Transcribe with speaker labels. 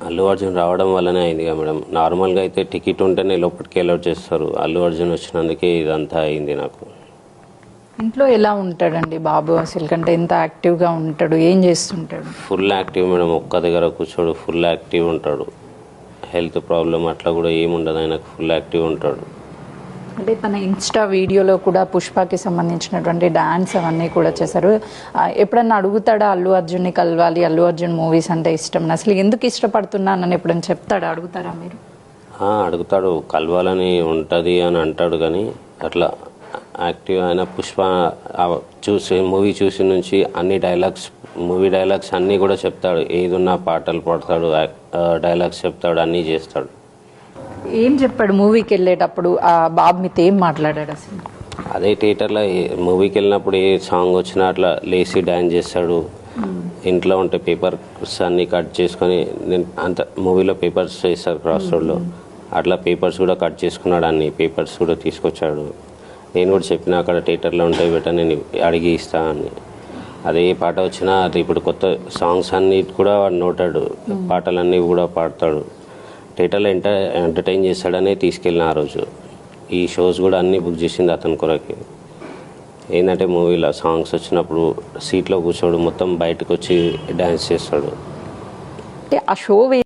Speaker 1: అల్లు అర్జున్ రావడం వల్లనే అయింది కదా మేడం. నార్మల్గా అయితే టికెట్ ఉంటేనే లోపలికి అలౌట్ చేస్తారు. అల్లు అర్జున్ వచ్చినందుకే ఇదంతా అయింది నాకు.
Speaker 2: ఇంట్లో ఎలా ఉంటాడండి బాబు? అసలు కంటే ఎంత యాక్టివ్గా ఉంటాడు, ఏం చేస్తుంటాడు?
Speaker 1: Full active madam. ఒక్క దగ్గర కూర్చోడు, ఫుల్ యాక్టివ్ ఉంటాడు. హెల్త్ ప్రాబ్లం అట్లా కూడా ఏముండదు ఆయనకు, ఫుల్ యాక్టివ్ ఉంటాడు.
Speaker 2: అంటే తన ఇన్స్టా వీడియోలో కూడా పుష్పకి సంబంధించినటువంటి డాన్స్ అవన్నీ కూడా చేశారు. ఎప్పుడన్నా అడుగుతాడా అల్లు అర్జున్ని కలవాలి, అల్లు అర్జున్ మూవీస్ అంటే ఇష్టం, అసలు ఎందుకు ఇష్టపడుతున్నానని ఎప్పుడైనా చెప్తాడా, అడుగుతారా మీరు?
Speaker 1: అడుగుతాడు, కలవాలని ఉంటుంది అని అంటాడు. కానీ అట్లా యాక్టివ్ ఆయన పుష్ప మూవీ చూసి నుంచి అన్ని మూవీ డైలాగ్స్ అన్నీ కూడా చెప్తాడు. ఏదున్నా పాటలు పాడతాడు, డైలాగ్స్ చెప్తాడు, అన్నీ చేస్తాడు.
Speaker 2: ఏం చెప్పాడు మూవీకి వెళ్ళేటప్పుడు? ఆ బాబు మీతో ఏం మాట్లాడాడు అసలు?
Speaker 1: అదే థియేటర్లో మూవీకి వెళ్ళినప్పుడు ఏ సాంగ్ వచ్చినా అట్లా లేసి డ్యాన్స్ చేస్తాడు. ఇంట్లో ఉంటే పేపర్స్ అన్నీ కట్ చేసుకొని, నేను అంత మూవీలో పేపర్స్ చేస్తారు క్రాస్ రోడ్లో, అట్లా పేపర్స్ కూడా కట్ చేసుకున్నాడు. అన్ని పేపర్స్ కూడా తీసుకొచ్చాడు. నేను కూడా చెప్పిన అక్కడ థియేటర్లో ఉంటే బెట నేను అడిగి ఇస్తాను అని. అదే పాట వచ్చినా అది ఇప్పుడు కొత్త సాంగ్స్ అన్నీ కూడా వాడు నోటాడు, పాటలన్నీ కూడా పాడతాడు. థియేటర్లో ఎంటర్టైన్ చేస్తాడనే తీసుకెళ్ళిన ఆ రోజు. ఈ షోస్ కూడా అన్నీ బుక్ చేసింది అతని కొరకి. ఏంటంటే మూవీలో సాంగ్స్ వచ్చినప్పుడు సీట్లో కూర్చోడు, మొత్తం బయటకు వచ్చి డ్యాన్స్ చేస్తాడు.
Speaker 2: అంటే ఆ షో